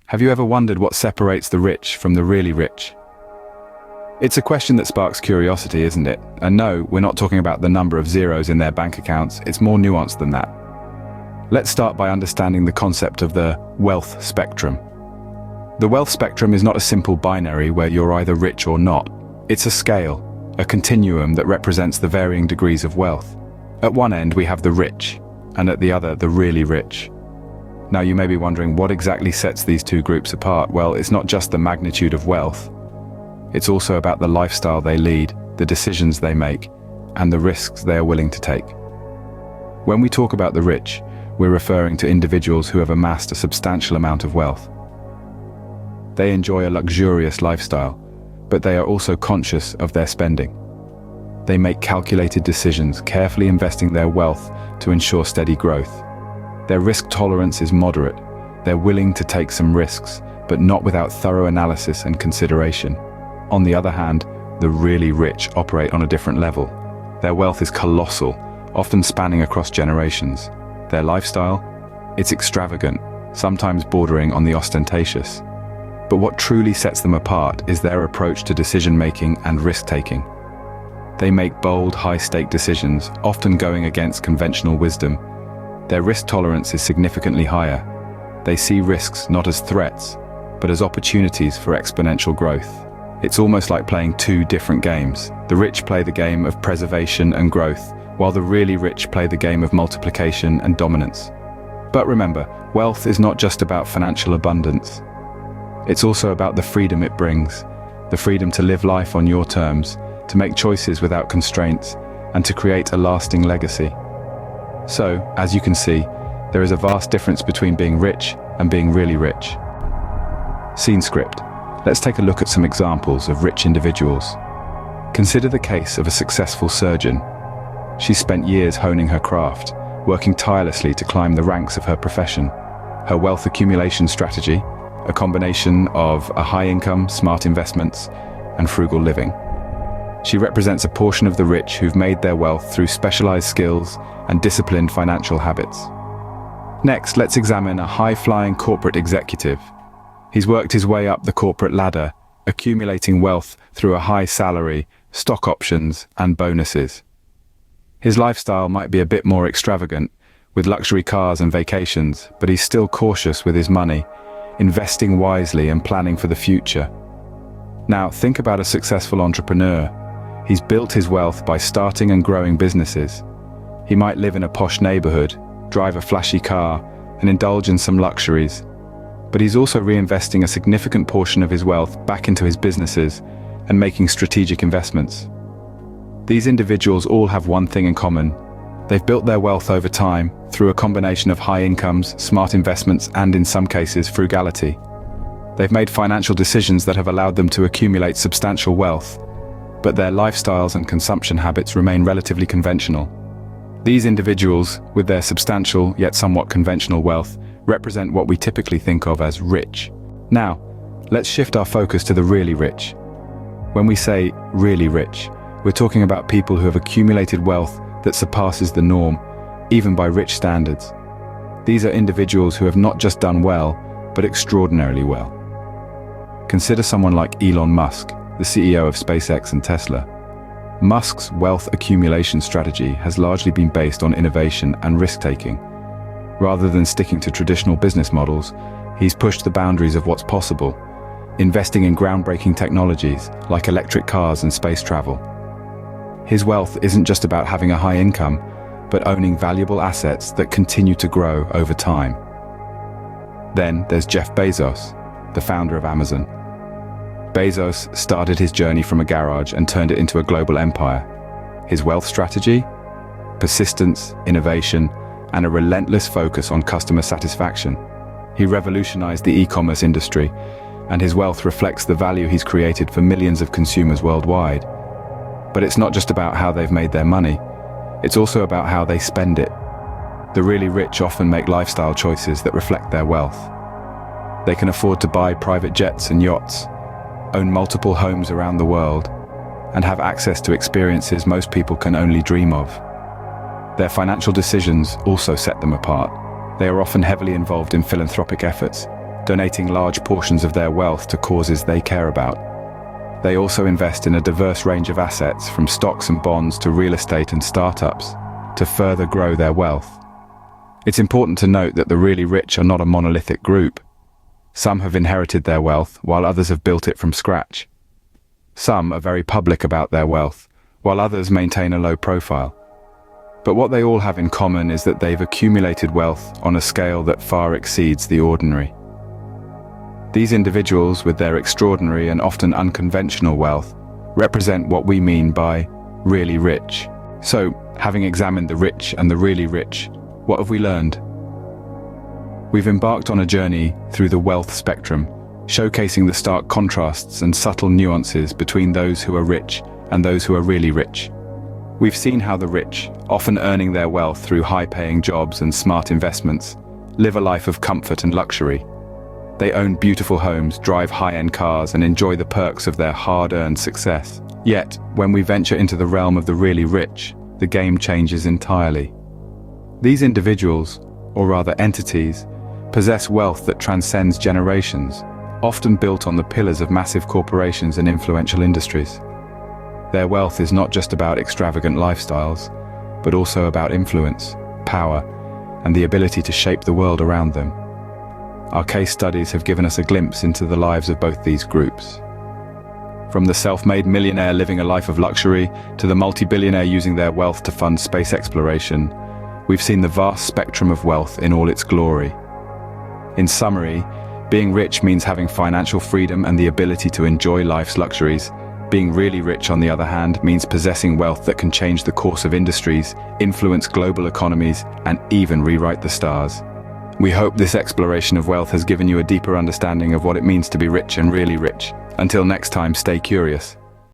Have you ever wondered what separates the rich from the really rich? It's a question that sparks curiosity, isn't it? And no, we're not talking about the number of zeros in their bank accounts. It's more nuanced than that. Let's start by understanding the concept of the wealth spectrum. The wealth spectrum is not a simple binary where you're either rich or not. It's a scale, a continuum that represents the varying degrees of wealth. At one end, we have the rich, and at the other, the really rich. Now you may be wondering what exactly sets these two groups apart. Well, it's not just the magnitude of wealth. It's also about the lifestyle they lead, the decisions they make, and the risks they are willing to take. When we talk about the rich, we're referring to individuals who have amassed a substantial amount of wealth. They enjoy a luxurious lifestyle, but they are also conscious of their spending. They make calculated decisions, carefully investing their wealth to ensure steady growth. Their risk tolerance is moderate. They're willing to take some risks, but not without thorough analysis and consideration. On the other hand, the really rich operate on a different level. Their wealth is colossal, often spanning across generations. Their lifestyle? It's extravagant, sometimes bordering on the ostentatious. But what truly sets them apart is their approach to decision-making and risk-taking. They make bold, high-stake decisions, often going against conventional wisdom. Their risk tolerance is significantly higher. They see risks not as threats, but as opportunities for exponential growth. It's almost like playing two different games. The rich play the game of preservation and growth, while the really rich play the game of multiplication and dominance. But remember, wealth is not just about financial abundance. It's also about the freedom it brings, the freedom to live life on your terms, to make choices without constraints, and to create a lasting legacy. So, as you can see, there is a vast difference between being rich and being really rich. Scene script. Let's take a look at some examples of rich individuals. Consider the case of a successful surgeon. She spent years honing her craft, working tirelessly to climb the ranks of her profession. Her wealth accumulation strategy, a combination of a high income, smart investments, and frugal living. She represents a portion of the rich who've made their wealth through specialized skills and disciplined financial habits. Next, let's examine a high-flying corporate executive. He's worked his way up the corporate ladder, accumulating wealth through a high salary, stock options, and bonuses. His lifestyle might be a bit more extravagant, with luxury cars and vacations, but he's still cautious with his money, investing wisely and planning for the future. Now, think about a successful entrepreneur. He's built his wealth by starting and growing businesses. He might live in a posh neighborhood, drive a flashy car, and indulge in some luxuries. But he's also reinvesting a significant portion of his wealth back into his businesses and making strategic investments. These individuals all have one thing in common. They've built their wealth over time through a combination of high incomes, smart investments, and in some cases, frugality. They've made financial decisions that have allowed them to accumulate substantial wealth, but their lifestyles and consumption habits remain relatively conventional. These individuals, with their substantial yet somewhat conventional wealth, represent what we typically think of as rich. Now, let's shift our focus to the really rich. When we say really rich, we're talking about people who have accumulated wealth that surpasses the norm, even by rich standards. These are individuals who have not just done well, but extraordinarily well. Consider someone like Elon Musk, the CEO of SpaceX and Tesla. Musk's wealth accumulation strategy has largely been based on innovation and risk-taking. Rather than sticking to traditional business models, he's pushed the boundaries of what's possible, investing in groundbreaking technologies like electric cars and space travel. His wealth isn't just about having a high income, but owning valuable assets that continue to grow over time. Then there's Jeff Bezos, the founder of Amazon. Bezos started his journey from a garage and turned it into a global empire. His wealth strategy? Persistence, innovation, and a relentless focus on customer satisfaction. He revolutionized the e-commerce industry, and his wealth reflects the value he's created for millions of consumers worldwide. But it's not just about how they've made their money, it's also about how they spend it. The really rich often make lifestyle choices that reflect their wealth. They can afford to buy private jets and yachts, own multiple homes around the world, and have access to experiences most people can only dream of. Their financial decisions also set them apart. They are often heavily involved in philanthropic efforts, donating large portions of their wealth to causes they care about. They also invest in a diverse range of assets, from stocks and bonds to real estate and startups, to further grow their wealth. It's important to note that the really rich are not a monolithic group. Some have inherited their wealth, while others have built it from scratch. Some are very public about their wealth, while others maintain a low profile. But what they all have in common is that they've accumulated wealth on a scale that far exceeds the ordinary. These individuals, with their extraordinary and often unconventional wealth, represent what we mean by really rich. So, having examined the rich and the really rich, what have we learned? We've embarked on a journey through the wealth spectrum, showcasing the stark contrasts and subtle nuances between those who are rich and those who are really rich. We've seen how the rich, often earning their wealth through high-paying jobs and smart investments, live a life of comfort and luxury. They own beautiful homes, drive high-end cars, and enjoy the perks of their hard-earned success. Yet, when we venture into the realm of the really rich, the game changes entirely. These individuals, or rather entities, possess wealth that transcends generations, often built on the pillars of massive corporations and influential industries. Their wealth is not just about extravagant lifestyles, but also about influence, power, and the ability to shape the world around them. Our case studies have given us a glimpse into the lives of both these groups. From the self-made millionaire living a life of luxury to the multi-billionaire using their wealth to fund space exploration, we've seen the vast spectrum of wealth in all its glory. In summary, being rich means having financial freedom and the ability to enjoy life's luxuries. Being really rich, on the other hand, means possessing wealth that can change the course of industries, influence global economies, and even rewrite the stars. We hope this exploration of wealth has given you a deeper understanding of what it means to be rich and really rich. Until next time, stay curious.